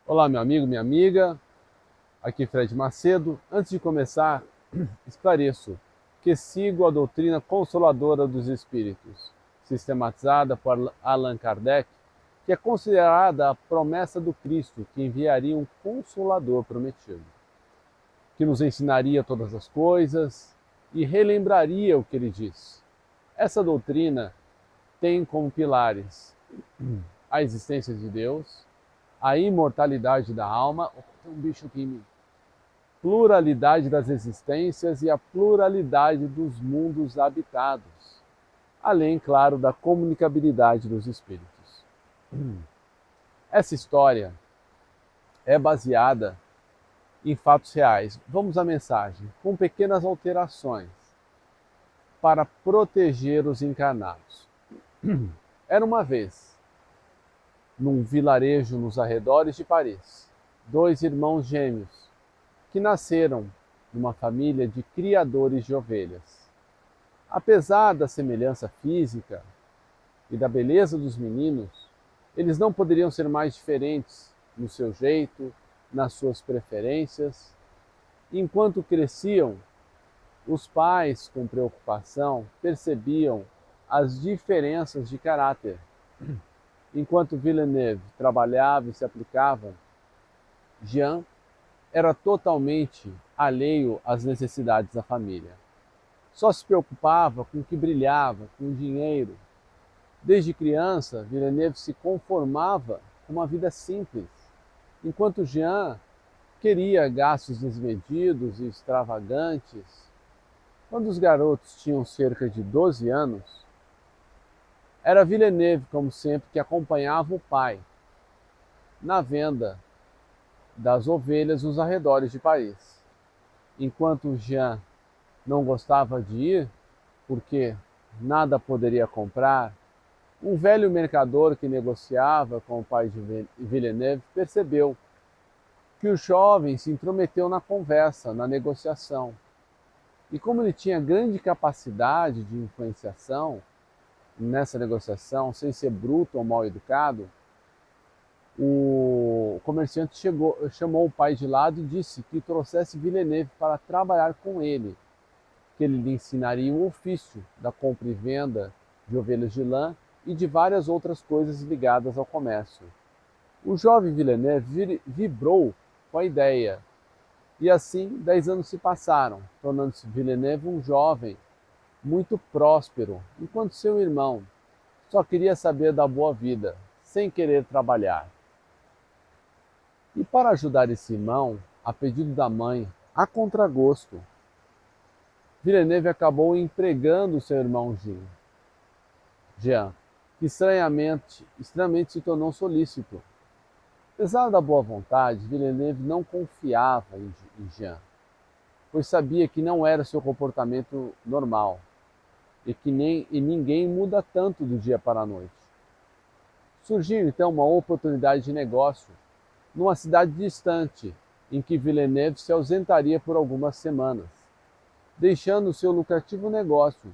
Olá, meu amigo, minha amiga, aqui Fred Macedo. Antes de começar, esclareço que sigo a doutrina consoladora dos espíritos, sistematizada por Allan Kardec, que é considerada a promessa do Cristo que enviaria um consolador prometido, que nos ensinaria todas as coisas e relembraria o que ele disse. Essa doutrina tem como pilares a existência de Deus, a imortalidade da alma. Opa, tem um bicho aqui em mim. Pluralidade das existências e a pluralidade dos mundos habitados, além, claro, da comunicabilidade dos espíritos. Essa história é baseada em fatos reais. Vamos à mensagem, com pequenas alterações para proteger os encarnados. Era uma vez, num vilarejo nos arredores de Paris, dois irmãos gêmeos que nasceram numa família de criadores de ovelhas. Apesar da semelhança física e da beleza dos meninos, eles não poderiam ser mais diferentes no seu jeito, nas suas preferências. Enquanto cresciam, os pais, com preocupação, percebiam as diferenças de caráter. Enquanto Villeneuve trabalhava e se aplicava, Jean era totalmente alheio às necessidades da família. Só se preocupava com o que brilhava, com o dinheiro. Desde criança, Villeneuve se conformava com uma vida simples, enquanto Jean queria gastos desmedidos e extravagantes. Quando os garotos tinham cerca de 12 anos, era Villeneuve, como sempre, que acompanhava o pai na venda das ovelhas nos arredores de Paris. Enquanto Jean não gostava de ir, porque nada poderia comprar, um velho mercador que negociava com o pai de Villeneuve percebeu que o jovem se intrometeu na conversa, na negociação. E como ele tinha grande capacidade de influenciação nessa negociação, sem ser bruto ou mal educado, o comerciante chamou o pai de lado e disse que trouxesse Villeneuve para trabalhar com ele, que ele lhe ensinaria o ofício da compra e venda de ovelhas de lã e de várias outras coisas ligadas ao comércio. O jovem Villeneuve vibrou com a ideia, e assim 10 anos se passaram, tornando-se Villeneuve um jovem muito próspero, enquanto seu irmão só queria saber da boa vida, sem querer trabalhar. E para ajudar esse irmão, a pedido da mãe, a contragosto, Villeneuve acabou empregando seu irmão Jean, que estranhamente se tornou solícito. Apesar da boa vontade, Villeneuve não confiava em Jean, pois sabia que não era seu comportamento normal e ninguém muda tanto do dia para a noite. Surgiu então uma oportunidade de negócio numa cidade distante, em que Villeneuve se ausentaria por algumas semanas, deixando seu lucrativo negócio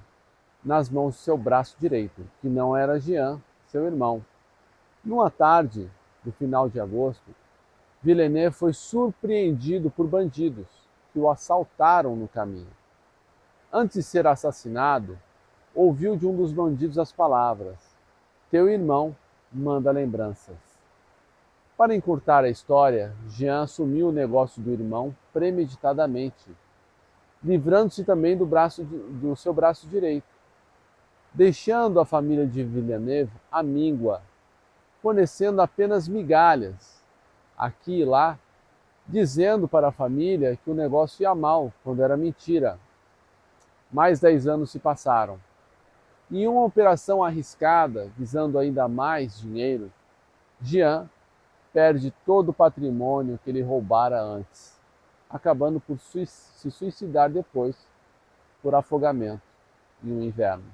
nas mãos de seu braço direito, que não era Jean, seu irmão. Numa tarde do final de agosto, Villeneuve foi surpreendido por bandidos que o assaltaram no caminho. Antes de ser assassinado, ouviu de um dos bandidos as palavras: "Teu irmão manda lembranças." Para encurtar a história, Jean assumiu o negócio do irmão premeditadamente, livrando-se também do seu braço direito, deixando a família de Villeneuve à míngua, fornecendo apenas migalhas, aqui e lá, dizendo para a família que o negócio ia mal, quando era mentira. Mais 10 anos se passaram. Em uma operação arriscada, visando ainda mais dinheiro, Jean perde todo o patrimônio que ele roubara antes, acabando por se suicidar depois por afogamento em um inverno.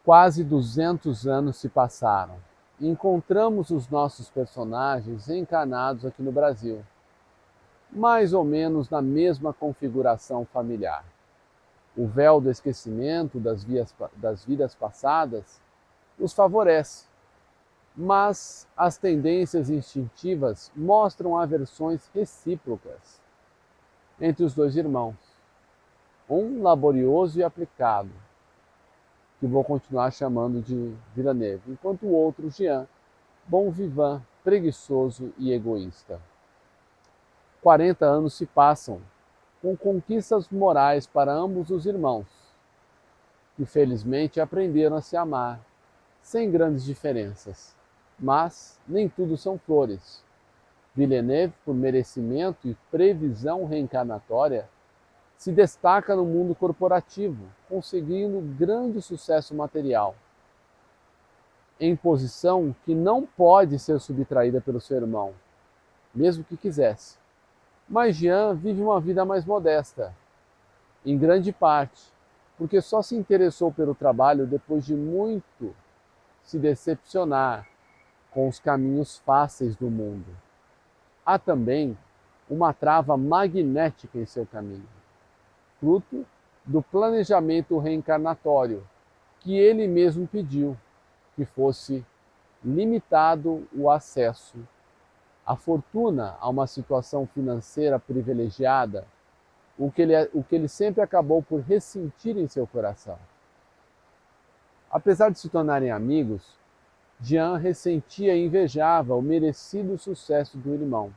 Quase 200 anos se passaram e encontramos os nossos personagens encarnados aqui no Brasil, mais ou menos na mesma configuração familiar. O véu do esquecimento das vidas passadas os favorece, mas as tendências instintivas mostram aversões recíprocas entre os dois irmãos. Um laborioso e aplicado, que vou continuar chamando de Villeneuve, enquanto o outro, Jean, bon vivant, preguiçoso e egoísta. 40 anos se passam, com conquistas morais para ambos os irmãos, que felizmente aprenderam a se amar, sem grandes diferenças. Mas nem tudo são flores. Villeneuve, por merecimento e previsão reencarnatória, se destaca no mundo corporativo, conseguindo grande sucesso material, em posição que não pode ser subtraída pelo seu irmão, mesmo que quisesse. Mas Jean vive uma vida mais modesta, em grande parte, porque só se interessou pelo trabalho depois de muito se decepcionar com os caminhos fáceis do mundo. Há também uma trava magnética em seu caminho, fruto do planejamento reencarnatório que ele mesmo pediu, que fosse limitado o acesso à fortuna, a uma situação financeira privilegiada, o que ele sempre acabou por ressentir em seu coração. Apesar de se tornarem amigos, Jean ressentia e invejava o merecido sucesso do irmão,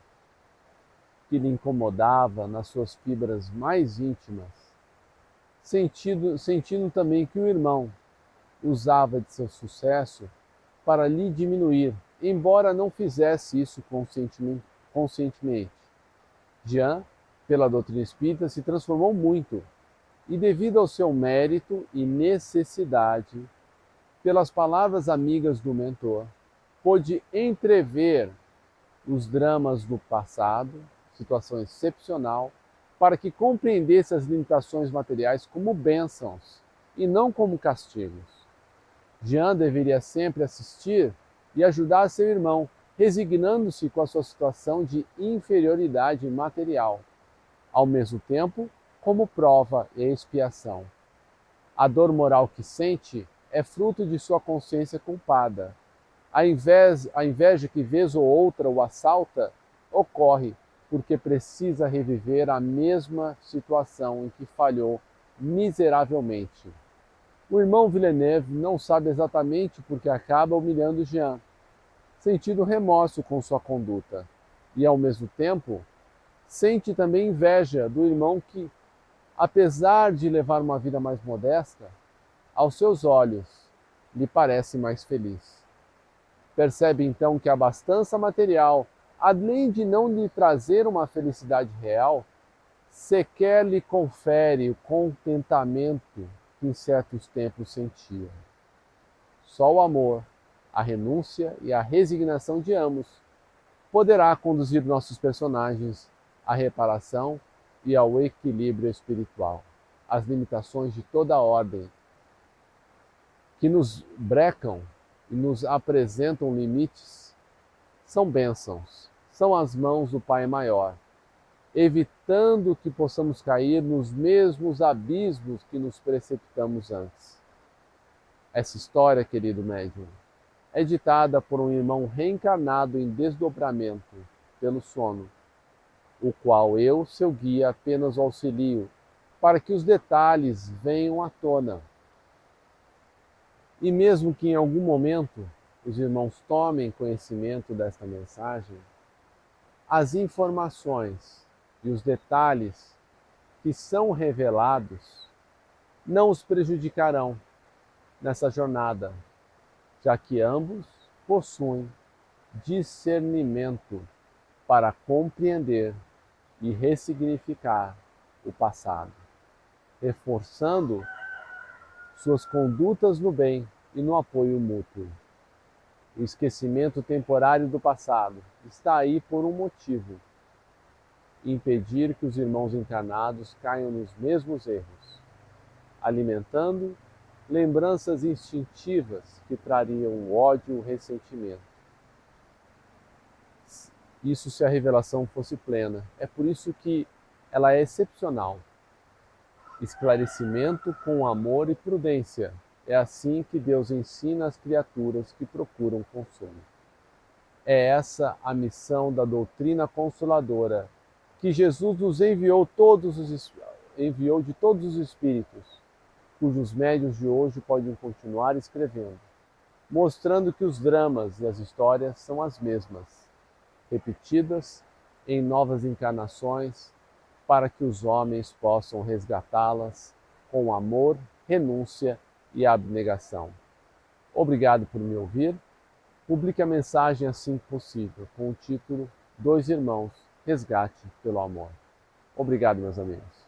que lhe incomodava nas suas fibras mais íntimas, sentindo também que o irmão usava de seu sucesso para lhe diminuir, embora não fizesse isso conscientemente. Jean, pela doutrina espírita, se transformou muito, e devido ao seu mérito e necessidade, pelas palavras amigas do mentor, pôde entrever os dramas do passado, situação excepcional, para que compreendesse as limitações materiais como bênçãos e não como castigos. Jean deveria sempre assistir e ajudar seu irmão, resignando-se com a sua situação de inferioridade material, ao mesmo tempo como prova e expiação. A dor moral que sente é fruto de sua consciência culpada. A inveja que vez ou outra o assalta ocorre porque precisa reviver a mesma situação em que falhou miseravelmente. O irmão Villeneuve não sabe exatamente por que acaba humilhando Jean, sentindo remorso com sua conduta, e ao mesmo tempo sente também inveja do irmão que, apesar de levar uma vida mais modesta, aos seus olhos lhe parece mais feliz. Percebe então que a abastança material, além de não lhe trazer uma felicidade real, sequer lhe confere o contentamento que em certos tempos sentia. Só o amor, a renúncia e a resignação de ambos poderá conduzir nossos personagens à reparação e ao equilíbrio espiritual. As limitações de toda ordem que nos brecam e nos apresentam limites são bênçãos, são as mãos do Pai Maior, evitando que possamos cair nos mesmos abismos que nos precipitamos antes. Essa história, querido médium, é ditada por um irmão reencarnado em desdobramento pelo sono, o qual eu, seu guia, apenas o auxilio, para que os detalhes venham à tona. E mesmo que em algum momento os irmãos tomem conhecimento desta mensagem, as informações e os detalhes que são revelados não os prejudicarão nessa jornada, já que ambos possuem discernimento para compreender e ressignificar o passado, reforçando suas condutas no bem e no apoio mútuo. O esquecimento temporário do passado está aí por um motivo: impedir que os irmãos encarnados caiam nos mesmos erros, alimentando lembranças instintivas que trariam o ódio e o ressentimento. Isso se a revelação fosse plena. É por isso que ela é excepcional. Esclarecimento com amor e prudência. É assim que Deus ensina as criaturas que procuram consolo. É essa a missão da doutrina consoladora, que Jesus nos enviou de todos os espíritos, cujos médiuns de hoje podem continuar escrevendo, mostrando que os dramas e as histórias são as mesmas, repetidas em novas encarnações, para que os homens possam resgatá-las com amor, renúncia e abnegação. Obrigado por me ouvir. Publique a mensagem assim que possível, com o título Dois Irmãos, Resgate pelo Amor. Obrigado, meus amigos.